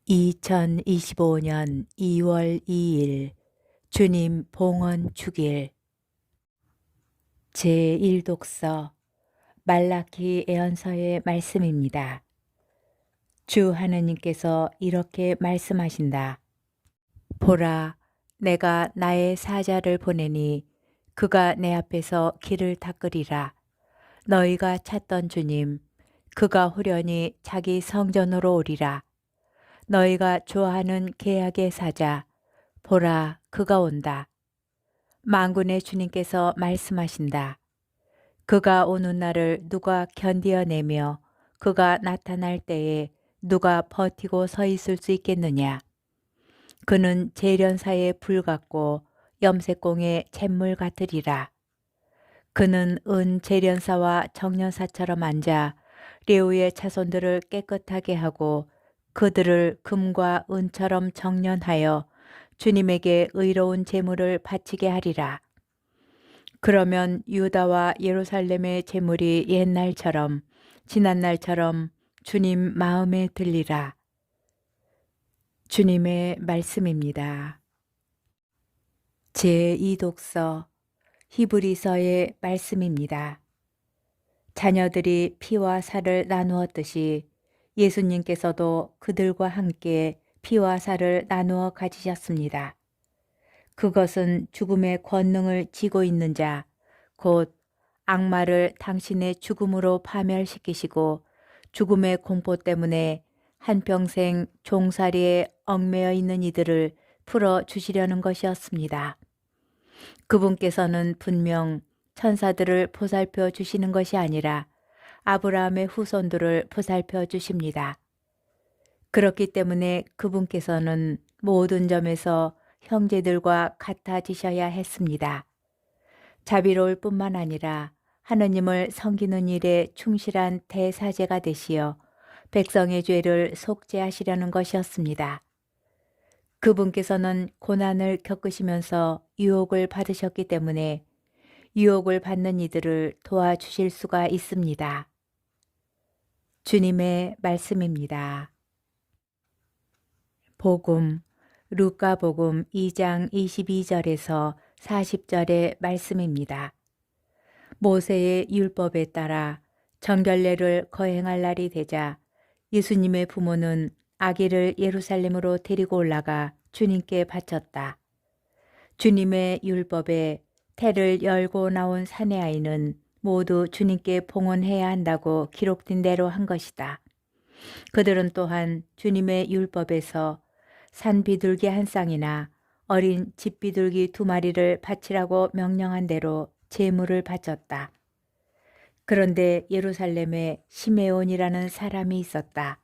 2025년 2월 2일 주님 봉헌 축일 제1독서 말라키 예언서의 말씀입니다. 주 하느님께서 이렇게 말씀하신다. 보라, 내가 나의 사자를 보내니 그가 내 앞에서 길을 닦으리라. 너희가 찾던 주님, 그가 호련히 자기 성전으로 오리라. 너희가 좋아하는 계약의 사자, 보라, 그가 온다. 만군의 주님께서 말씀하신다. 그가 오는 날을 누가 견디어내며 그가 나타날 때에 누가 버티고 서 있을 수 있겠느냐. 그는 재련사의 불 같고 염색공의 잿물 같으리라. 그는 은 재련사와 정련사처럼 앉아 레위의 자손들을 깨끗하게 하고 그들을 금과 은처럼 정련하여 주님에게 의로운 제물을 바치게 하리라. 그러면 유다와 예루살렘의 제물이 옛날처럼 지난날처럼 주님 마음에 들리라. 주님의 말씀입니다. 제2독서 히브리서의 말씀입니다. 자녀들이 피와 살을 나누었듯이 예수님께서도 그들과 함께 피와 살을 나누어 가지셨습니다. 그것은 죽음의 권능을 쥐고 있는 자, 곧 악마를 당신의 죽음으로 파멸시키시고 죽음의 공포 때문에 한평생 종살이에 얽매여 있는 이들을 풀어주시려는 것이었습니다. 그분께서는 분명 천사들을 보살펴 주시는 것이 아니라 아브라함의 후손들을 보살펴 주십니다. 그렇기 때문에 그분께서는 모든 점에서 형제들과 같아지셔야 했습니다. 자비로울 뿐만 아니라 하느님을 섬기는 일에 충실한 대사제가 되시어 백성의 죄를 속죄하시려는 것이었습니다. 그분께서는 고난을 겪으시면서 유혹을 받으셨기 때문에 유혹을 받는 이들을 도와주실 수가 있습니다. 주님의 말씀입니다. 복음, 루카복음 2장 22절에서 40절의 말씀입니다. 모세의 율법에 따라 정결례를 거행할 날이 되자 예수님의 부모는 아기를 예루살렘으로 데리고 올라가 주님께 바쳤다. 주님의 율법에 태를 열고 나온 사내 아이는 모두 주님께 봉헌해야 한다고 기록된 대로 한 것이다. 그들은 또한 주님의 율법에서 산 비둘기 한 쌍이나 어린 집 비둘기 2마리를 바치라고 명령한 대로 제물을 바쳤다. 그런데 예루살렘에 시메온이라는 사람이 있었다.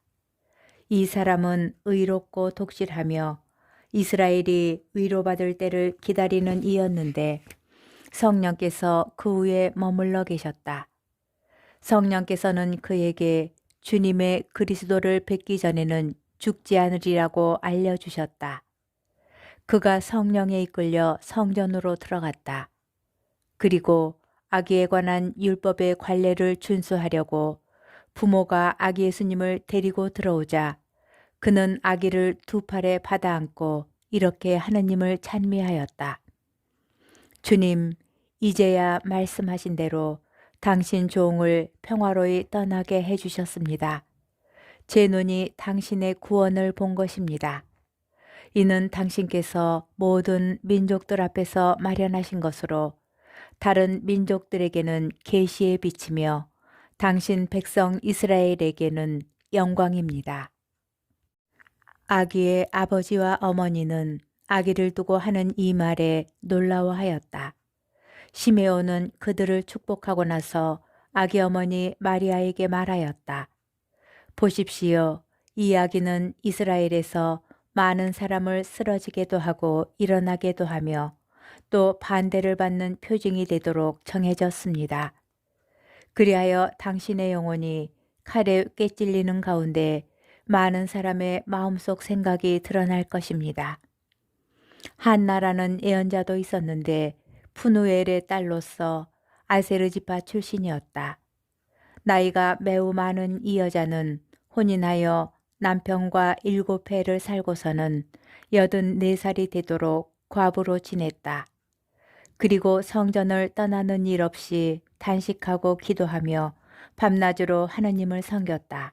이 사람은 의롭고 독실하며 이스라엘이 위로받을 때를 기다리는 이였는데 성령께서 그 위에 머물러 계셨다. 성령께서는 그에게 주님의 그리스도를 뵙기 전에는 죽지 않으리라고 알려주셨다. 그가 성령에 이끌려 성전으로 들어갔다. 그리고 아기에 관한 율법의 관례를 준수하려고 부모가 아기 예수님을 데리고 들어오자 그는 아기를 2팔에 받아 안고 이렇게 하느님을 찬미하였다. 주님, 이제야 말씀하신 대로 당신 종을 평화로이 떠나게 해주셨습니다. 제 눈이 당신의 구원을 본 것입니다. 이는 당신께서 모든 민족들 앞에서 마련하신 것으로 다른 민족들에게는 계시의 빛이며 당신 백성 이스라엘에게는 영광입니다. 아기의 아버지와 어머니는 아기를 두고 하는 이 말에 놀라워하였다. 시메온은 그들을 축복하고 나서 아기 어머니 마리아에게 말하였다. 보십시오. 이 아기는 이스라엘에서 많은 사람을 쓰러지게도 하고 일어나게도 하며 또 반대를 받는 표징이 되도록 정해졌습니다. 그리하여 당신의 영혼이 칼에 꿰찔리는 가운데 많은 사람의 마음속 생각이 드러날 것입니다. 한나라는 예언자도 있었는데 푸누엘의 딸로서 아세르 지파 출신이었다. 나이가 매우 많은 이 여자는 혼인하여 남편과 7해를 살고서는 84살이 되도록 과부로 지냈다. 그리고 성전을 떠나는 일 없이 단식하고 기도하며 밤낮으로 하느님을 섬겼다.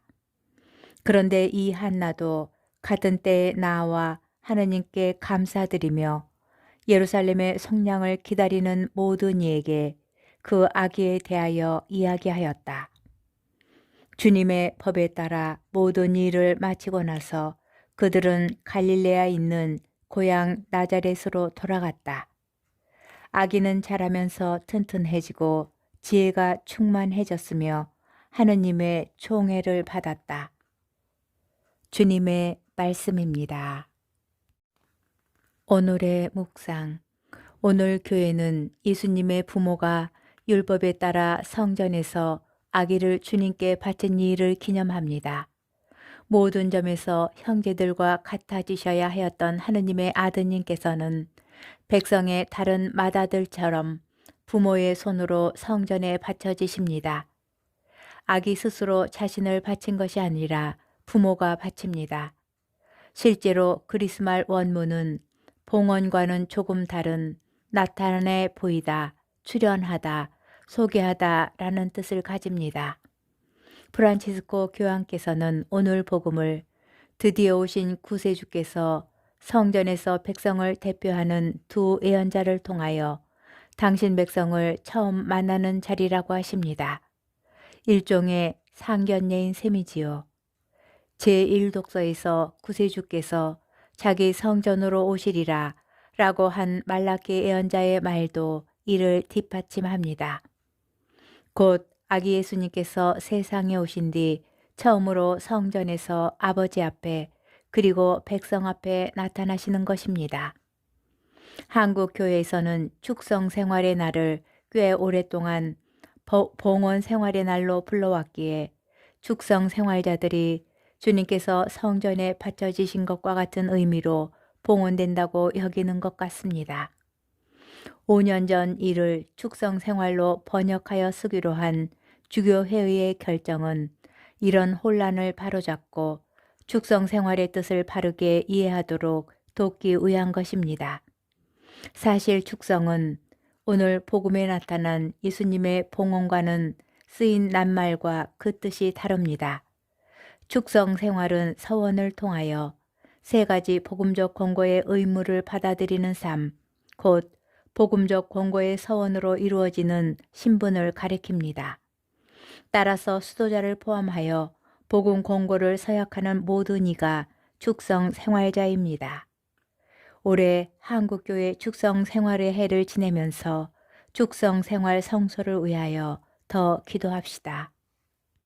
그런데 이 한나도 같은 때에 나와 하느님께 감사드리며 예루살렘의 속량을 기다리는 모든 이에게 그 아기에 대하여 이야기하였다. 주님의 법에 따라 모든 일을 마치고 나서 그들은 갈릴레아에 있는 고향 나자렛으로 돌아갔다. 아기는 자라면서 튼튼해지고 지혜가 충만해졌으며 하느님의 총애를 받았다. 주님의 말씀입니다. 오늘의 묵상. 오늘 교회는 예수님의 부모가 율법에 따라 성전에서 아기를 주님께 바친 일을 기념합니다. 모든 점에서 형제들과 같아지셔야 하였던 하느님의 아드님께서는 백성의 다른 맏아들처럼 부모의 손으로 성전에 바쳐지십니다. 아기 스스로 자신을 바친 것이 아니라 부모가 바칩니다. 실제로 그리스말 원문은 봉헌과는 조금 다른 나타내 보이다, 출현하다, 소개하다 라는 뜻을 가집니다. 프란치스코 교황께서는 오늘 복음을 드디어 오신 구세주께서 성전에서 백성을 대표하는 두 예언자를 통하여 당신 백성을 처음 만나는 자리라고 하십니다. 일종의 상견례인 셈이지요. 제1독서에서 구세주께서 자기 성전으로 오시리라 라고 한 말라기 예언자의 말도 이를 뒷받침합니다. 곧 아기 예수님께서 세상에 오신 뒤 처음으로 성전에서 아버지 앞에 그리고 백성 앞에 나타나시는 것입니다. 한국 교회에서는 축성 생활의 날을 꽤 오랫동안 봉헌 생활의 날로 불러왔기에 축성 생활자들이 주님께서 성전에 바쳐지신 것과 같은 의미로 봉헌된다고 여기는 것 같습니다. 5년 전 이를 축성 생활로 번역하여 쓰기로 한 주교회의의 결정은 이런 혼란을 바로잡고 축성 생활의 뜻을 바르게 이해하도록 돕기 위한 것입니다. 사실 축성은 오늘 복음에 나타난 예수님의 봉헌과는 쓰인 낱말과 그 뜻이 다릅니다. 축성 생활은 서원을 통하여 세 가지 복음적 권고의 의무를 받아들이는 삶, 곧 복음적 권고의 서원으로 이루어지는 신분을 가리킵니다. 따라서 수도자를 포함하여 복음 권고를 서약하는 모든 이가 축성 생활자입니다. 올해 한국교회 축성 생활의 해를 지내면서 축성 생활 성소를 위하여 더 기도합시다.